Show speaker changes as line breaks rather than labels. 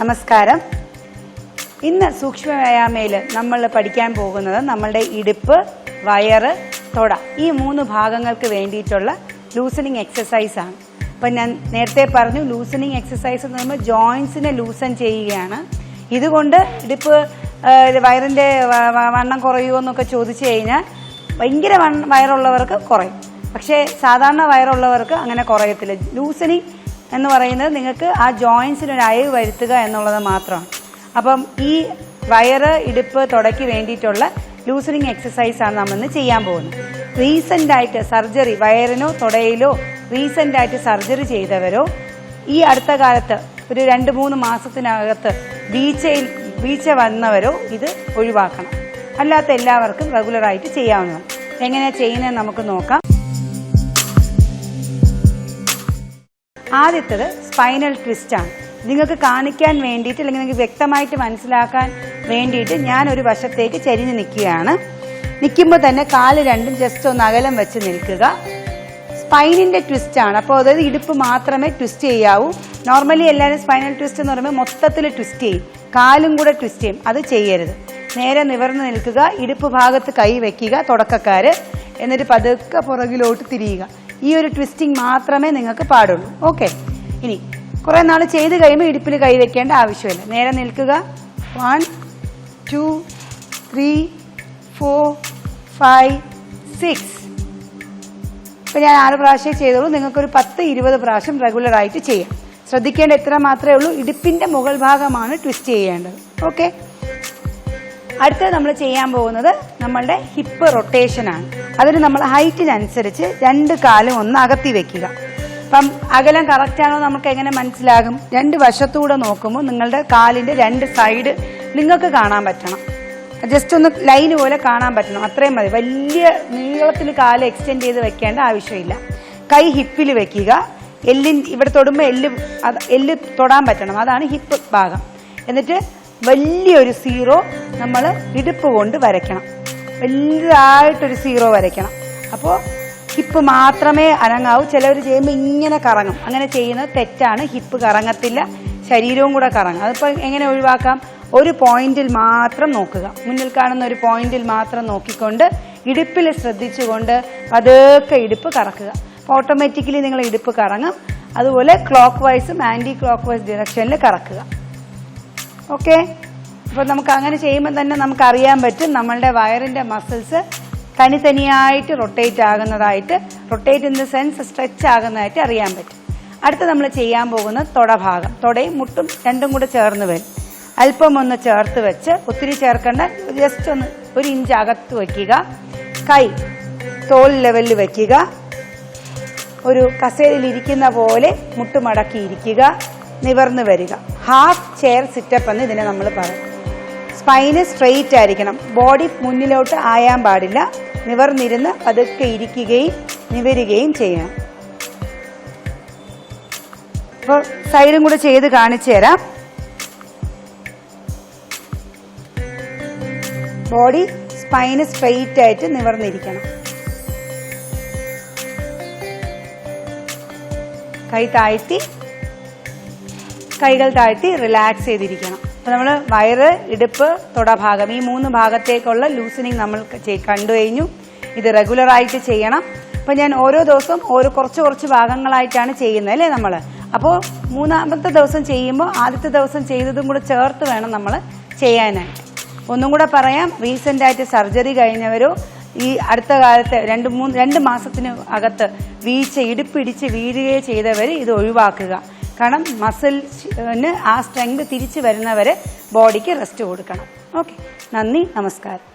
നമസ്കാരം. ഇന്ന് സൂക്ഷ്മ വ്യായാമയിൽ നമ്മൾ പഠിക്കാൻ പോകുന്നത് നമ്മളുടെ ഇടുപ്പ്, വയറ്, തൊട ഈ 3 ഭാഗങ്ങൾക്ക് വേണ്ടിയിട്ടുള്ള ലൂസനിങ് എക്സസൈസ് ആണ്. അപ്പം ഞാൻ നേരത്തെ പറഞ്ഞു, ലൂസനിങ് എക്സസൈസ് എന്ന് പറയുമ്പോൾ ജോയിൻസിനെ ലൂസൻ ചെയ്യുകയാണ്. ഇതുകൊണ്ട് ഇടുപ്പ്, വയറിൻ്റെ വണ്ണം കുറയുമോ എന്നൊക്കെ ചോദിച്ചു കഴിഞ്ഞാൽ ഭയങ്കര വയറുള്ളവർക്ക് കുറയും, പക്ഷേ സാധാരണ വയറുള്ളവർക്ക് അങ്ങനെ കുറയത്തില്ല. ലൂസനിങ് എന്ന് പറയുന്നത് നിങ്ങൾക്ക് ആ ജോയിൻസിനൊരു അയവ് വരുത്തുക എന്നുള്ളത് മാത്രമാണ്. അപ്പം ഈ വയറ്, ഇടുപ്പ്, തുടയ്ക്ക് വേണ്ടിയിട്ടുള്ള ലൂസനിങ് എക്സസൈസാണ് നമ്മളിന്ന് ചെയ്യാൻ പോകുന്നത്. റീസെൻ്റായിട്ട് സർജറി, വയറിനോ തുടയിലോ റീസെൻ്റായിട്ട് സർജറി ചെയ്തവരോ ഈ അടുത്ത കാലത്ത് ഒരു 2-3 മാസത്തിനകത്ത് വീഴ്ച വന്നവരോ ഇത് ഒഴിവാക്കണം. അല്ലാത്ത എല്ലാവർക്കും റെഗുലറായിട്ട് ചെയ്യാവുന്നതാണ്. എങ്ങനെയാണ് ചെയ്യുന്നത് നമുക്ക് നോക്കാം. ആദ്യത്തേത് സ്പൈനൽ ട്വിസ്റ്റ് ആണ്. നിങ്ങൾക്ക് കാണിക്കാൻ വേണ്ടിയിട്ട്, അല്ലെങ്കിൽ നിങ്ങൾക്ക് വ്യക്തമായിട്ട് മനസ്സിലാക്കാൻ വേണ്ടിയിട്ട് ഞാൻ ഒരു വശത്തേക്ക് ചരിഞ്ഞ് നിൽക്കുകയാണ്. നിൽക്കുമ്പോൾ തന്നെ കാല് രണ്ടും ജസ്റ്റ് ഒന്ന് അകലം വെച്ച് നിൽക്കുക. സ്പൈനിന്റെ ട്വിസ്റ്റ് ആണ്. അപ്പോൾ അതായത് ഇടുപ്പ് മാത്രമേ ട്വിസ്റ്റ് ചെയ്യാവൂ. നോർമലി എല്ലാവരും സ്പൈനൽ ട്വിസ്റ്റ് എന്ന് പറയുമ്പോൾ മൊത്തത്തിൽ ട്വിസ്റ്റ് ചെയ്യും, കാലും കൂടെ ട്വിസ്റ്റ് ചെയ്യും. അത് ചെയ്യരുത്. നേരെ നിവർന്ന് നിൽക്കുക, ഇടുപ്പ് ഭാഗത്ത് കൈ വെക്കുക തുടക്കക്കാര്, എന്നിട്ട് പതുക്കെ പുറകിലോട്ട് തിരിയുക. ഈ ഒരു ട്വിസ്റ്റിംഗ് മാത്രമേ നിങ്ങൾക്ക് പാടുള്ളൂ. ഓക്കെ. ഇനി കുറെ നാൾ ചെയ്ത് കഴിയുമ്പോൾ ഇടുപ്പിൽ കൈ വെക്കേണ്ട ആവശ്യമില്ല. നേരെ നിൽക്കുക. 1 2 3 4 5 6. ഇപ്പം ഞാൻ 6 പ്രാവശ്യം ചെയ്തോളൂ. നിങ്ങൾക്കൊരു 10-20 പ്രാവശ്യം റെഗുലറായിട്ട് ചെയ്യാം. ശ്രദ്ധിക്കേണ്ട എത്ര മാത്രമേ ഉള്ളൂ, ഇടുപ്പിന്റെ മുകൾ ഭാഗമാണ് ട്വിസ്റ്റ് ചെയ്യേണ്ടത്. ഓക്കെ. അടുത്തത് നമ്മൾ ചെയ്യാൻ പോകുന്നത് നമ്മളുടെ ഹിപ്പ് റൊട്ടേഷനാണ്. അതിന് നമ്മൾ ഹൈറ്റിനനുസരിച്ച് 2 കാലും ഒന്ന് അകത്തി വെക്കുക. അപ്പം അകലം കറക്റ്റാണോ നമുക്ക് എങ്ങനെ മനസ്സിലാകും? 2 വശത്തൂടെ നോക്കുമ്പോൾ നിങ്ങളുടെ കാലിന്റെ 2 സൈഡ് നിങ്ങൾക്ക് കാണാൻ പറ്റണം. ജസ്റ്റ് ഒന്ന് ലൈന് പോലെ കാണാൻ പറ്റണം, അത്രയും മതി. വലിയ നീളത്തിൽ കാല് എക്സ്റ്റെൻഡ് ചെയ്ത് വെക്കേണ്ട ആവശ്യമില്ല. കൈ ഹിപ്പിൽ വെക്കുക. ഇവിടെ തൊടുമ്പോൾ എല്ല് തൊടാൻ പറ്റണം, അതാണ് ഹിപ്പ് ഭാഗം. എന്നിട്ട് വലിയൊരു 0 നമ്മൾ ഇടുപ്പ് കൊണ്ട് വരയ്ക്കണം. വലുതായിട്ടൊരു 0 വരയ്ക്കണം. അപ്പോൾ ഹിപ്പ് മാത്രമേ അനങ്ങാവൂ. ചിലവർ ചെയ്യുമ്പോൾ ഇങ്ങനെ കറങ്ങും. അങ്ങനെ ചെയ്യുന്നത് തെറ്റാണ്. ഹിപ്പ് കറങ്ങത്തില്ല, ശരീരവും കൂടെ കറങ്ങും. അതിപ്പോൾ എങ്ങനെ ഒഴിവാക്കാം? ഒരു പോയിന്റിൽ മാത്രം നോക്കുക. മുന്നിൽ കാണുന്ന ഒരു പോയിന്റിൽ മാത്രം നോക്കിക്കൊണ്ട് ഇടുപ്പിൽ ശ്രദ്ധിച്ചുകൊണ്ട് പതുക്കെ ഇടുപ്പ് കറക്കുക. അപ്പോൾ ഓട്ടോമാറ്റിക്കലി നിങ്ങൾ ഇടുപ്പ് കറങ്ങും. അതുപോലെ ക്ലോക്ക് വൈസും ആന്റി ക്ലോക്ക് വൈസ് ഡിറക്ഷനിൽ കറക്കുക. ഓക്കെ. അപ്പോൾ നമുക്ക് അങ്ങനെ ചെയ്യുമ്പോൾ തന്നെ നമുക്ക് അറിയാൻ പറ്റും നമ്മളുടെ വയറിന്റെ മസിൽസ് തനിയായിട്ട് റൊട്ടേറ്റ് ആകുന്നതായിട്ട്, rotate in the sense stretch ആകുന്നതായിട്ട് അറിയാൻ പറ്റും. അടുത്ത് നമ്മൾ ചെയ്യാൻ പോകുന്നത് തൊടഭാഗം. തൊടയും മുട്ടും രണ്ടും കൂടെ ചേർന്ന് വരും. അല്പം ഒന്ന് ചേർത്ത് വെച്ച്, ഒത്തിരി ചേർക്കേണ്ട, ജസ്റ്റ് ഒന്ന് 1 ഇഞ്ച് അകത്ത് വയ്ക്കുക. കൈ തോൾ ലെവലിൽ വയ്ക്കുക. ഒരു കസേരയിൽ ഇരിക്കുന്ന പോലെ മുട്ടുമടക്കി ഇരിക്കുക. നിവർന്ന് വരിക. ഹാഫ് ചെയർ സിറ്റപ്പ് എന്ന് ഇതിനെ നമ്മൾ പറയും. സ്പൈന് സ്ട്രെയിറ്റ് ആയിരിക്കണം. ബോഡി മുന്നിലോട്ട് ആയാൻ പാടില്ല. നിവർന്നിരുന്ന് പതുക്കെ ഇരിക്കുകയും നിവരുകയും ചെയ്യണം. അപ്പോൾ സൈഡും കൂടെ ചെയ്ത് കാണിച്ചു തരാം. ബോഡി സ്പൈന് സ്ട്രെയിറ്റ് ആയിട്ട് നിവർന്നിരിക്കണം. കൈകൾ താഴ്ത്തി റിലാക്സ് ചെയ്തിരിക്കണം. അപ്പോൾ നമ്മൾ വയറ്, ഇടുപ്പ്, തൊടഭാഗം ഈ 3 ഭാഗത്തേക്കുള്ള ലൂസനിങ് നമ്മൾ കണ്ടു കഴിഞ്ഞു. ഇത് റെഗുലറായിട്ട് ചെയ്യണം. അപ്പോൾ ഞാൻ ഓരോ ദിവസവും കുറച്ച് ഭാഗങ്ങളായിട്ടാണ് ചെയ്യുന്നത് അല്ലേ നമ്മൾ. അപ്പോൾ 3ാമത്തെ ദിവസം ചെയ്യുമ്പോൾ ആദ്യത്തെ ദിവസം ചെയ്തതും കൂടെ ചേർത്ത് വേണം നമ്മൾ ചെയ്യാനായിട്ട്. ഒന്നും കൂടെ പറയാം, റീസെൻ്റായിട്ട് സർജറി കഴിഞ്ഞവരോ ഈ അടുത്ത കാലത്ത് 2 മാസത്തിന് അകത്ത് ഇടുപ്പിടിച്ച് വീഴുകയോ ചെയ്തവർ ഇത് ഒഴിവാക്കുക. കാരണം മസിൽസിന് ആ സ്ട്രെങ്ത് തിരിച്ചു വരുന്നവരെ ബോഡിക്ക് റെസ്റ്റ് കൊടുക്കണം. ഓക്കെ. നന്ദി, നമസ്കാരം.